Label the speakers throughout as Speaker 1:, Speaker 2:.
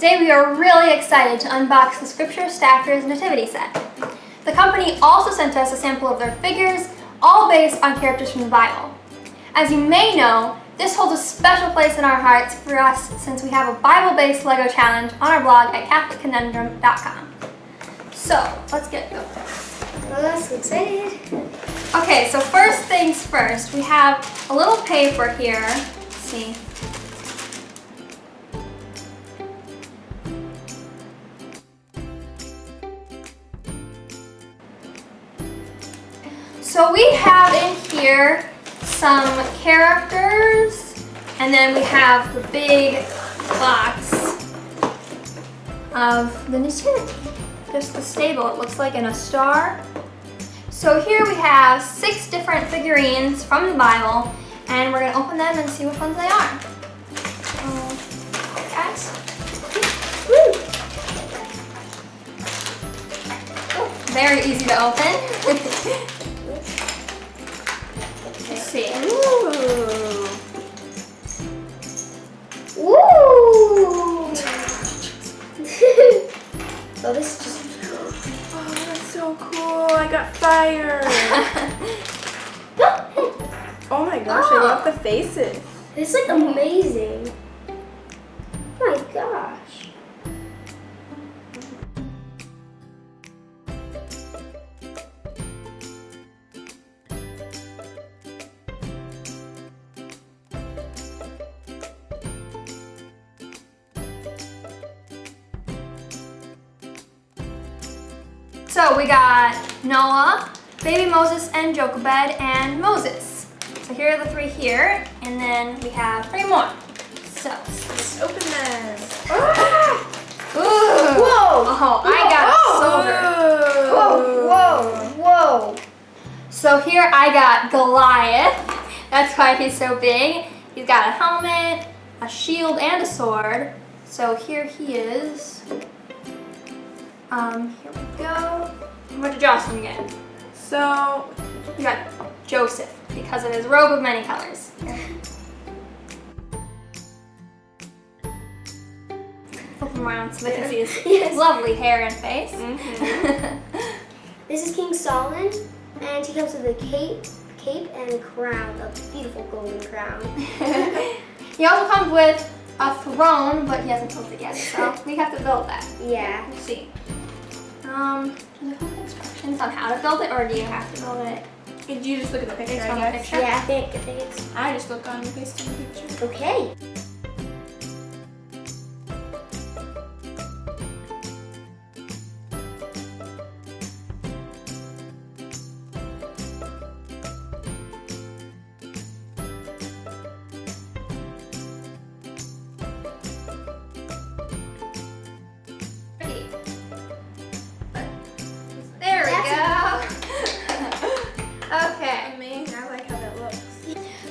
Speaker 1: Today we are really excited to unbox the Scripture Stackers Nativity Set. The company also sent us a sample of their figures, all based on characters from the Bible. As you may know, this holds a special place in our hearts for us since we have a Bible-based Lego challenge on our blog at CatholicConundrum.com. So, let's get going.
Speaker 2: Well, I'm so excited.
Speaker 1: Okay, so first things first, we have a little paper here. Let's see. So we have in here some characters, and then we have the big box of the Nativity. Just the stable, it looks like, in a star. So here we have 6 different figurines from the Bible, and we're going to open them and see which ones they are. Guys. Woo. Oh, very easy to open. Let's see.
Speaker 2: Ooh. Ooh. So this is just.
Speaker 3: Oh, that's so cool. I got fire. Oh my gosh, I love the faces.
Speaker 2: It's like amazing. Oh my gosh.
Speaker 1: So we got Noah, baby Moses, and Jochebed, and Moses. So here are the 3 here, and then we have 3 more. So
Speaker 3: Let's open them.
Speaker 1: ooh.
Speaker 2: Whoa!
Speaker 1: Oh, I got silver.
Speaker 2: Whoa! Whoa! Whoa!
Speaker 1: So here I got Goliath. That's why he's so big. He's got a helmet, a shield, and a sword. So here he is. Here we go. What did Jocelyn get?
Speaker 3: So,
Speaker 1: We got Joseph because of his robe of many colors. Flip him around so they can see his
Speaker 2: Yes.
Speaker 1: lovely hair and face.
Speaker 2: This is King Solomon, and he comes with a cape and a crown, a beautiful golden crown.
Speaker 1: He also comes with a throne, but he hasn't built it yet, so we have to build that.
Speaker 2: Yeah.
Speaker 1: Let's see. Do you have instructions on how to build it, or do you have to build it?
Speaker 3: did you just look at the picture,
Speaker 1: Based
Speaker 3: I
Speaker 1: on the
Speaker 3: guess?
Speaker 1: picture?
Speaker 2: Yeah, I think it's
Speaker 3: I just look on based on the picture.
Speaker 2: okay.
Speaker 1: There we go. Okay.
Speaker 3: Amazing. I like how that looks.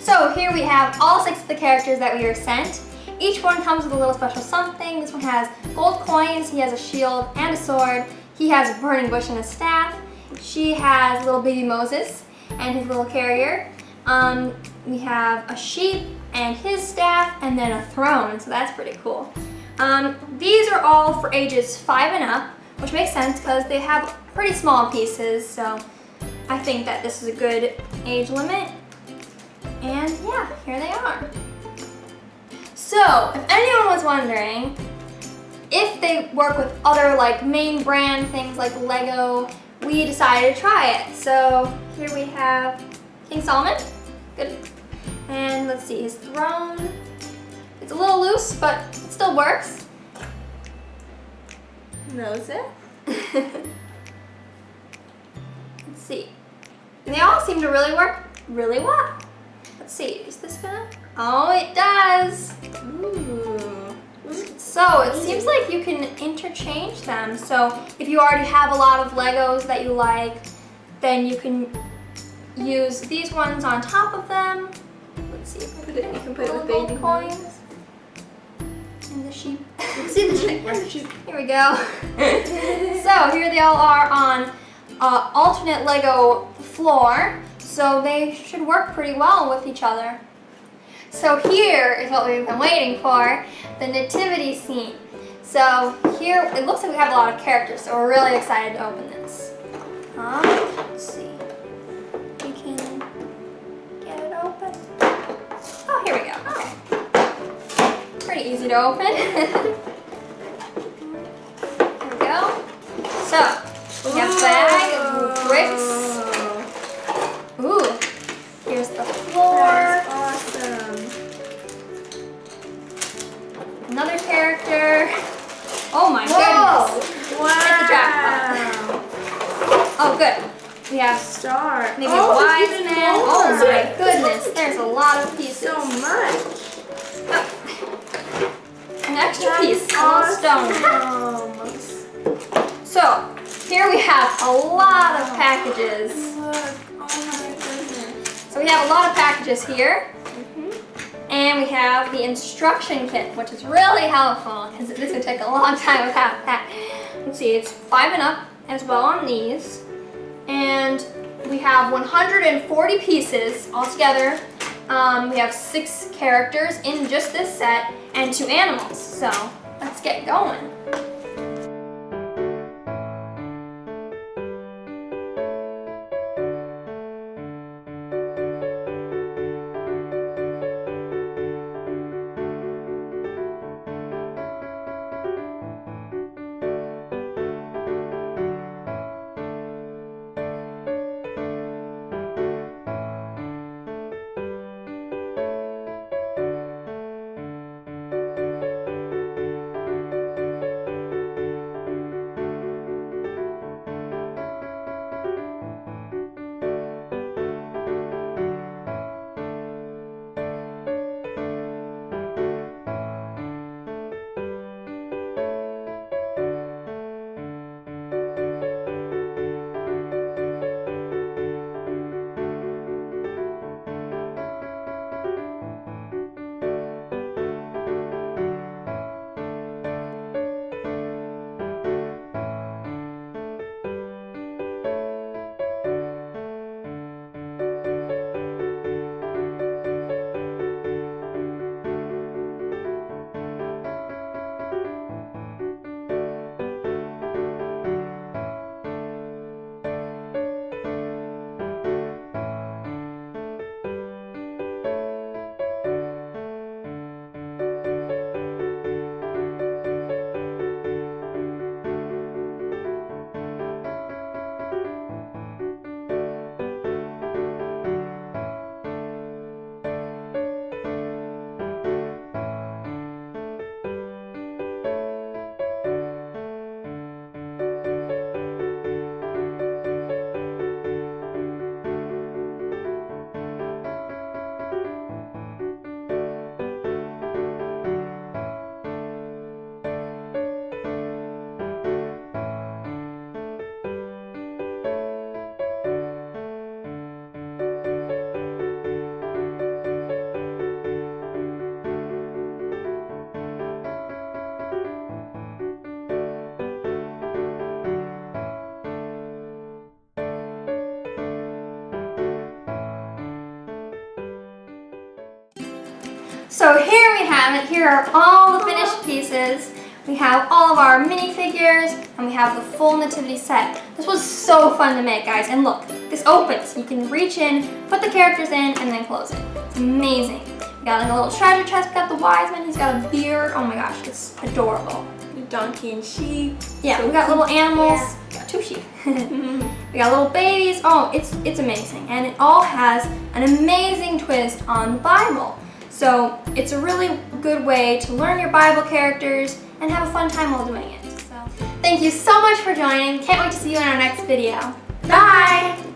Speaker 1: So here we have all 6 of the characters that we were sent. Each one comes with a little special something. This one has gold coins, he has a shield and a sword. He has a burning bush and a staff. She has little baby Moses and his little carrier. We have a sheep and his staff, and then a throne, so that's pretty cool. These are all for ages 5 and up, which makes sense because they have pretty small pieces, so I think that this is a good age limit. And yeah, here they are. So, if anyone was wondering if they work with other like main brand things like Lego, we decided to try it. So here we have King Solomon. Good. And let's see, his throne. It's a little loose, but it still works.
Speaker 3: Moses?
Speaker 1: Let's see. And they all seem to really work really well. Let's see, is this gonna? Oh, it does.
Speaker 3: Ooh.
Speaker 1: So it seems like you can interchange them. So if you already have a lot of Legos that you like, then you can use these ones on top of them. Let's see if I
Speaker 3: You can put it with
Speaker 1: gold
Speaker 3: baby
Speaker 1: coins. And the sheep.
Speaker 2: See the sheep. Where's the sheep?
Speaker 1: Here we go. So here they all are on alternate Lego floor. So they should work pretty well with each other. So here is what we've been waiting for, the nativity scene. So here, it looks like we have a lot of characters, so we're really excited to open this. Let's see. We can get it open. Oh, here we go. Okay. Pretty easy to open. Here we go. So, we have a bag of bricks. Ooh, here's the floor.
Speaker 3: That's awesome.
Speaker 1: Another character. Oh my goodness.
Speaker 3: Wow.
Speaker 1: Hit the jackpot. Oh, good. We have
Speaker 3: Star.
Speaker 1: maybe a wise
Speaker 3: even
Speaker 1: man.
Speaker 3: more.
Speaker 1: Oh my goodness, there's a lot of pieces.
Speaker 3: So much.
Speaker 1: An extra piece, a little stone.
Speaker 3: Awesome.
Speaker 1: So, here we have a lot of packages.
Speaker 3: Look. Oh my goodness.
Speaker 1: So we have a lot of packages here. And we have the instruction kit, which is really helpful because this would take a long time without that. Let's see, it's 5 and up as well on these. And we have 140 pieces altogether. We have 6 characters in just this set and 2 animals. So let's get going. So here we have it. Here are all the finished pieces. We have all of our minifigures, and we have the full Nativity set. This was so fun to make, guys. And look, this opens. You can reach in, put the characters in, and then close it. It's amazing. We got like a little treasure chest. We got the wise man. He's got a beard. Oh my gosh, it's adorable.
Speaker 3: The donkey and sheep.
Speaker 1: Yeah,
Speaker 3: So
Speaker 1: we got little animals.
Speaker 2: Yeah.
Speaker 1: We got 2 sheep. We got little babies. Oh, it's amazing. And it all has an amazing twist on the Bible. So it's a really good way to learn your Bible characters and have a fun time while doing it. So thank you so much for joining. Can't wait to see you in our next video. Bye!